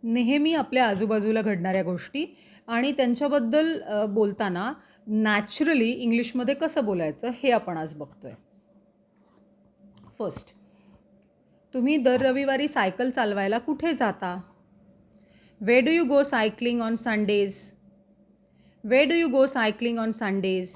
नेहमी आपल्या आजूबाजूला घडणाऱ्या गोष्टी आणि त्यांच्याबद्दल बोलताना नॅचरली इंग्लिशमध्ये कसं बोलायचं हे आपण आज बघतोय. फर्स्ट, तुम्ही दर रविवारी सायकल चालवायला कुठे जाता? Wear do you go cycling on Sundays? Wear do you go cycling on Sundays?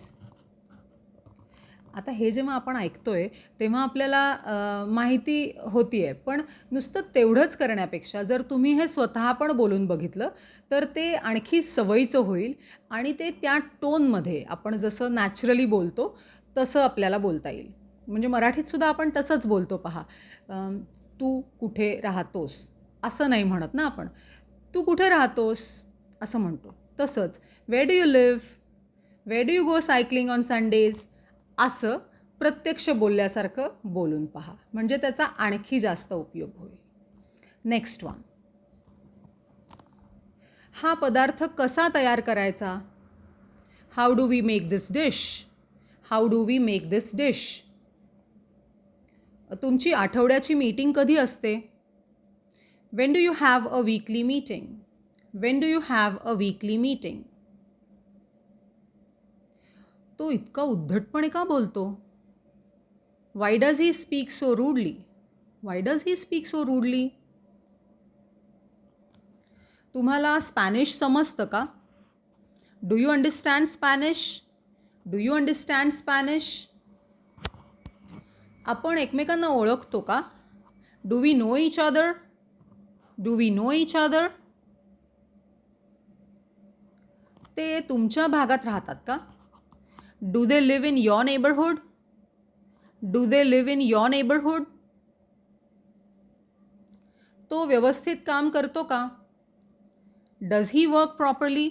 आता हे जेव्हा आपण ऐकतोय तेव्हा आपल्याला माहिती होती आहे, पण नुसतं तेवढंच करण्यापेक्षा जर तुम्ही हे स्वतः पण बोलून बघितलं तर ते आणखी सवयीचं होईल आणि ते त्या टोनमध्ये आपण जसं नॅचरली बोलतो तसं आपल्याला बोलता येईल. म्हणजे मराठीतसुद्धा आपण तसंच बोलतो पहा. तू कुठे राहतोस असं नाही म्हणत ना आपण. तू कुठे राहतोस असं म्हणतो. तसंच where do you live? Where do you go cycling on Sundays? असं प्रत्यक्ष बोलल्यासारखं बोलून पहा, म्हणजे त्याचा आणखी जास्त उपयोग होईल. नेक्स्ट वन, हा पदार्थ कसा तयार करायचा? How do we make this dish? How do we make this dish? तुमची आठवड्याची मीटिंग कधी असते? When do you have a weekly meeting? When do you have a weekly meeting? तो इतका उद्धटपणे का बोलतो? Why does he speak so rudely? Why does he speak so rudely? तुम्हाला स्पॅनिश समजतं का? Do you understand Spanish? Do you understand Spanish? आपण एकमेकांना ओळखतो का? Do we know each other? Do we know each other? ते तुमच्या भागात राहतात का? Do they live in your neighbourhood? Do they live in your neighbourhood? तो व्यवस्थित काम करतो का? Does he work properly?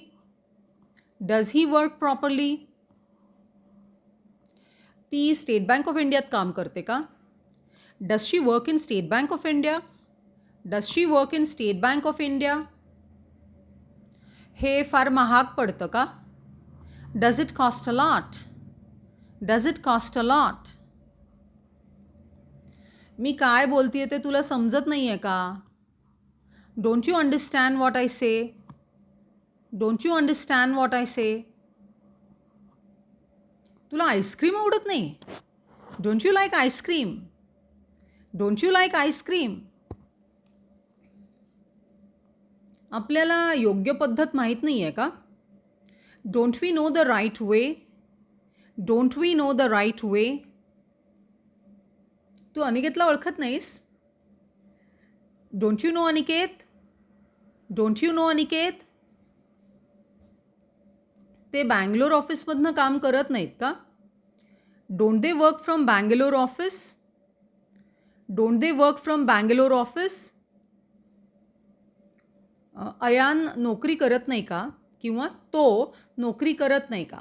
Does he work properly? ती स्टेट बँक ऑफ इंडियात काम करते का? Does she work in State Bank of India? Does she work in State Bank of India? हे फार महाग पडतं का? Does it cost a lot? Does it cost a lot? मी काय बोलतेय ते तुला समजत नाही आहे का? Don't you understand what I say? Don't you understand what I say? तुला आईस्क्रीम आवडत नाही? Don't you like ice cream? Don't you like ice cream? आपल्याला योग्य पद्धत माहीत नाही आहे का? Don't we know the right way? Don't we know the right way? तू अनिकेतला ओळखत नाहीस? Don't you know Aniket? Don't you know Aniket? ते बँगलोर ऑफिसमधनं काम करत नाहीत का? Don't they work from Bangalore office? Don't they work from Bangalore office? Ayan नोकरी करत नाही का? किंवा तो नोकरी करत नाही का?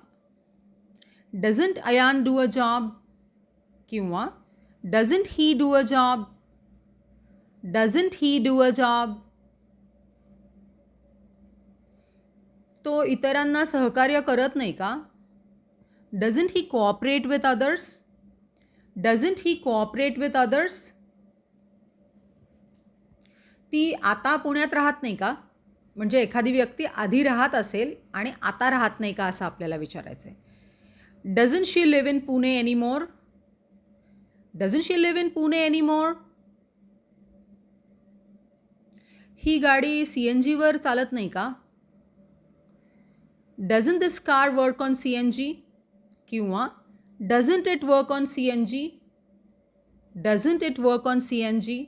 Doesn't Ayan do a job? किंवा doesn't he do a job? Doesn't he do a job? तो इतरांना सहकार्य करत नाही का? Doesn't he cooperate with others? Doesn't he cooperate with others? ती आता पुण्यात राहत नाही का? म्हणजे एखादी व्यक्ती आधी राहत असेल आणि आता राहत नाही का असं आपल्याला विचारायचं आहे. Doesn't she live in Pune anymore? Doesn't she live in Pune anymore? ही गाडी CNG वर चालत नाही का? Doesn't this car work on CNG? किंवा doesn't it work on CNG? Doesn't it work on CNG?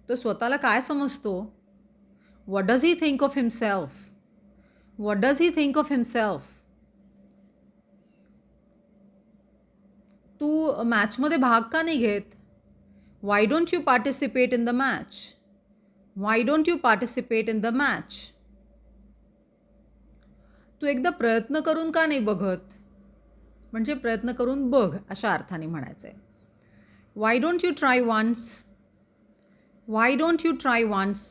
तो स्वतःला काय समजतो? What does he think of himself? What does he think of himself? तू मॅचमध्ये भाग का नाही घेत? Why don't you participate in the match? Y don't you participate in the match? तू एकदा प्रयत्न करून का नाही बघत? म्हणजे प्रयत्न करून बघ अशा अर्थाने म्हणायचं आहे. Why don't you try once? Why don't you try once?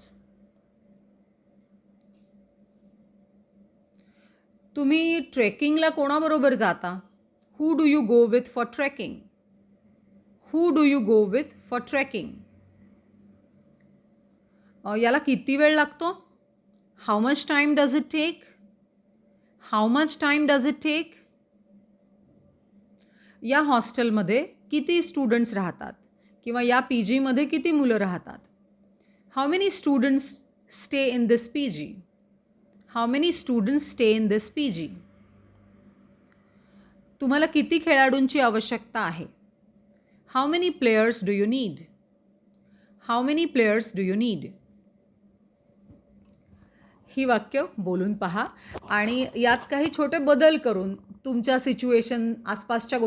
तुम्ही ट्रेकिंगला कोणाबरोबर जाता? Who do you go with for trekking? Who do you go with for trekking? याला किती वेळ लागतो? How much time does it take? How much time does it take? या हॉस्टेलमध्ये किती स्टुडंट्स राहतात किंवा या पी जीमध्ये किती मुलं राहतात? How many students stay in this P G? How many students stay in this P G? तुम्हाला किती खेळाडूंची आवश्यकता आहे? How many players do you need? How many players do you need? ही वाक्य बोलून पहा आणि यात काही छोटे बदल करून तुमच्या सिच्युएशन आसपासच्या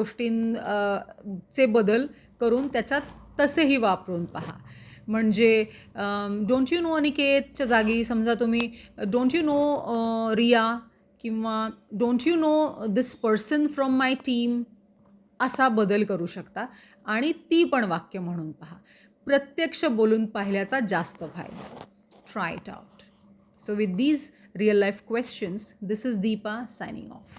चे बदल करून त्याच्यात तसेही वापरून पहा. म्हणजे डोंट यू नो अनिकेतच्या जागी समजा तुम्ही डोंट यू नो रिया किंवा don't you no this person from my team असा बदल करू शकता आणि ती पण वाक्य म्हणून पहा. प्रत्यक्ष बोलून पाहिल्याचा जास्त फायदा. Try it out. So with these real life questions, this is Deepa signing off.